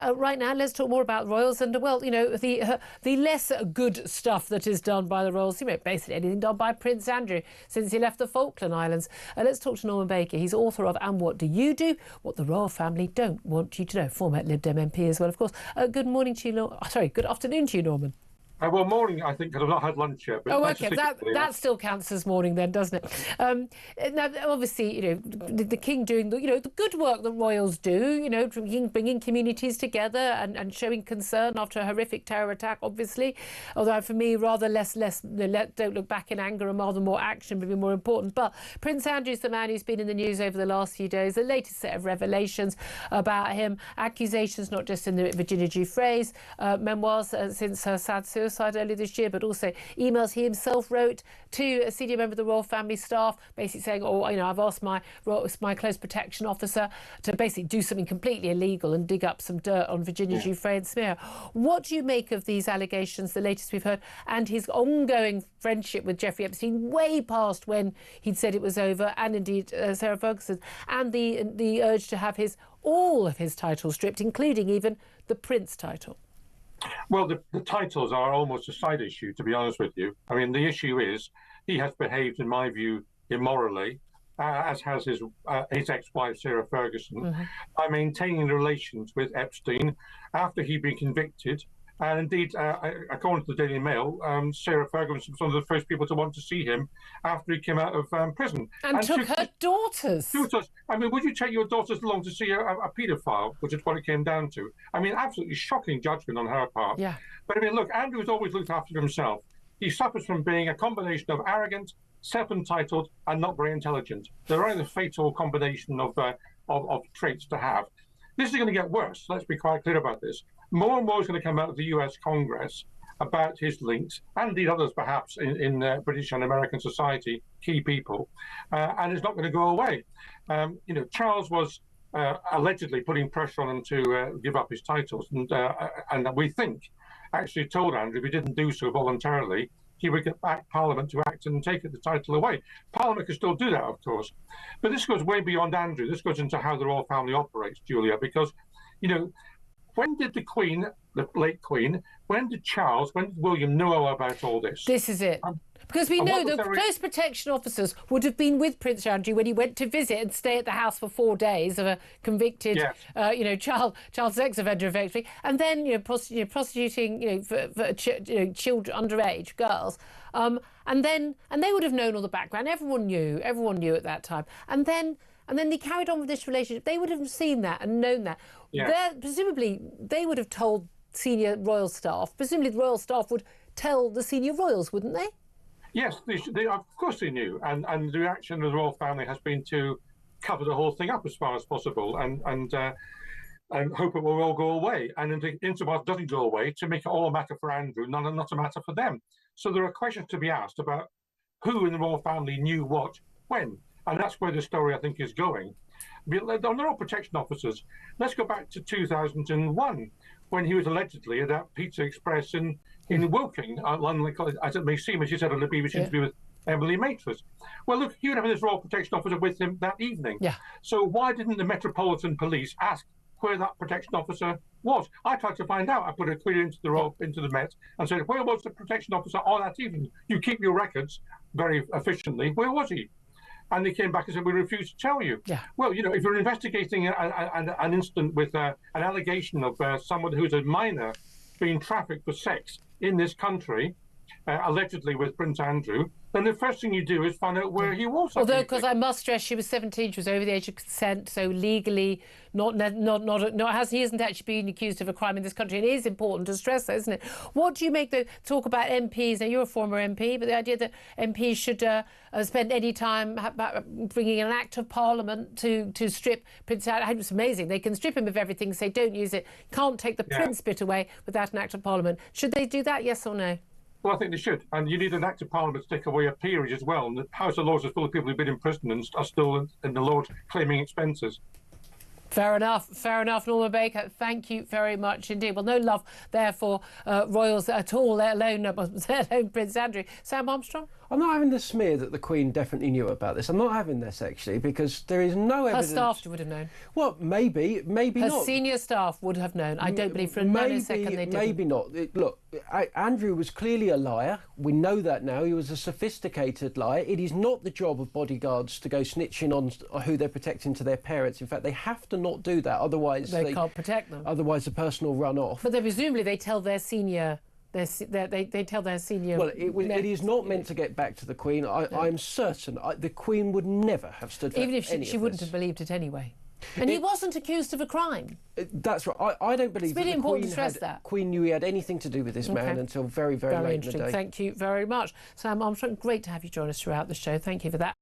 Right now, let's talk more about royals and, well, you know, the less good stuff that is done by the royals. You know, basically anything done by Prince Andrew since he left the Falkland Islands. Let's talk to Norman Baker. He's author of And What Do You Do? What the Royal Family Don't Want You to Know. Former Lib Dem MP as well, of course. Good morning to you, good afternoon to you, Norman. Well, morning, I think, because I've not had lunch yet. But okay, that still counts as morning then, doesn't it? Now, obviously, you know, the King doing the good work that royals do, you know, bringing communities together and showing concern after a horrific terror attack, obviously. Although for me, rather less don't look back in anger and rather more action would be more important. But Prince Andrew's the man who's been in the news over the last few days. The latest set of revelations about him, accusations not just in the Virginia Giuffre's memoirs since her sad suicide earlier this year, but also emails he himself wrote to a senior member of the royal family staff, basically saying, I've asked my close protection officer to basically do something completely illegal and dig up some dirt on Virginia Giuffre and smear. What do you make of these allegations, the latest we've heard, and his ongoing friendship with Jeffrey Epstein, way past when he'd said it was over, and indeed Sarah Ferguson, and the urge to have all of his titles stripped, including even the Prince title? Well, the titles are almost a side issue, to be honest with you. I mean, the issue is he has behaved, in my view, immorally, as has his ex-wife, Sarah Ferguson, by maintaining relations with Epstein after he'd been convicted. And indeed, according to the Daily Mail, Sarah Ferguson was one of the first people to want to see him after he came out of prison. And took her daughters. I mean, would you take your daughters along to see a paedophile, which is what it came down to? I mean, absolutely shocking judgment on her part. Yeah. But I mean, look, Andrew's always looked after himself. He suffers from being a combination of arrogant, self-entitled, and not very intelligent. They're only the fatal combination of traits to have. This is going to get worse. Let's be quite clear about this. More and more is going to come out of the US Congress about his links, and indeed others perhaps in British and American society, key people, and it's not going to go away. Charles was allegedly putting pressure on him to give up his titles, and we think actually told Andrew if he didn't do so voluntarily, he would get back Parliament to act and take the title away. Parliament can still do that, of course. But this goes way beyond Andrew. This goes into how the royal family operates, Julia, because, when did the Queen, the late Queen, when did William know about all this? This is it. Because we know the close protection officers would have been with Prince Andrew when he went to visit and stay at the house for 4 days of a convicted, child sex offender, effectively, and then prostituting, for children, underage girls, and they would have known all the background. Everyone knew at that time, and then they carried on with this relationship. They would have seen that and known that. Yeah. Presumably, they would have told senior royal staff. Presumably, the royal staff would tell the senior royals, wouldn't they? Yes, they of course they knew. And the reaction of the royal family has been to cover the whole thing up as far as possible and hope it will all go away. And insofar it doesn't go away, to make it all a matter for Andrew, not a matter for them. So there are questions to be asked about who in the royal family knew what, when. And that's where the story, I think, is going. On the royal protection officers, let's go back to 2001, when he was allegedly at that Pizza Express in Woking, London, as it may seem, as you said on the BBC interview with Emily Maitris. Well, look, he would have his royal protection officer with him that evening. Yeah. So why didn't the Metropolitan Police ask where that protection officer was? I tried to find out. I put a query into the Met and said, where was the protection officer on that evening? You keep your records very efficiently. Where was he? And they came back and said, we refuse to tell you. Yeah. Well, if you're investigating an incident with an allegation of someone who's a minor being trafficked for sex in this country, allegedly with Prince Andrew, then the first thing you do is find out where he was. Although, because I must stress, she was 17, she was over the age of consent, so legally, he isn't actually being accused of a crime in this country. And it is important to stress that, isn't it? What do you make talk about MPs? Now, you're a former MP, but the idea that MPs should spend any time bringing an act of Parliament to strip Prince Andrew. It's amazing. They can strip him of everything, say don't use it, can't take the Prince bit away without an act of Parliament. Should they do that, yes or no? Well, I think they should. And you need an act of Parliament to take away a peerage as well. And the House of Lords is full of people who've been in prison and are still in the Lords claiming expenses. Fair enough, Norman Baker. Thank you very much indeed. Well, no love there for royals at all, let alone Prince Andrew. Sam Armstrong? I'm not having the smear that the Queen definitely knew about this. I'm not having this, actually, because there is no evidence. Her staff would have known. Well, maybe not. Her senior staff would have known. I don't believe for a nanosecond they didn't. Maybe not. Look, Andrew was clearly a liar. We know that now. He was a sophisticated liar. It is not the job of bodyguards to go snitching on who they're protecting to their parents. In fact, they have to not do that. Otherwise, they can't protect them. Otherwise, the person will run off. But presumably they tell their senior. They tell their senior. Well, it is not meant to get back to the Queen. I'm certain the Queen would never have stood for even if any she of wouldn't this. have believed it anyway. And he wasn't accused of a crime. That's right. I don't believe it's really that the important Queen to stress that. Queen knew he had anything to do with this man until very, very late in the day. Thank you very much, Sam Armstrong. Great to have you join us throughout the show. Thank you for that.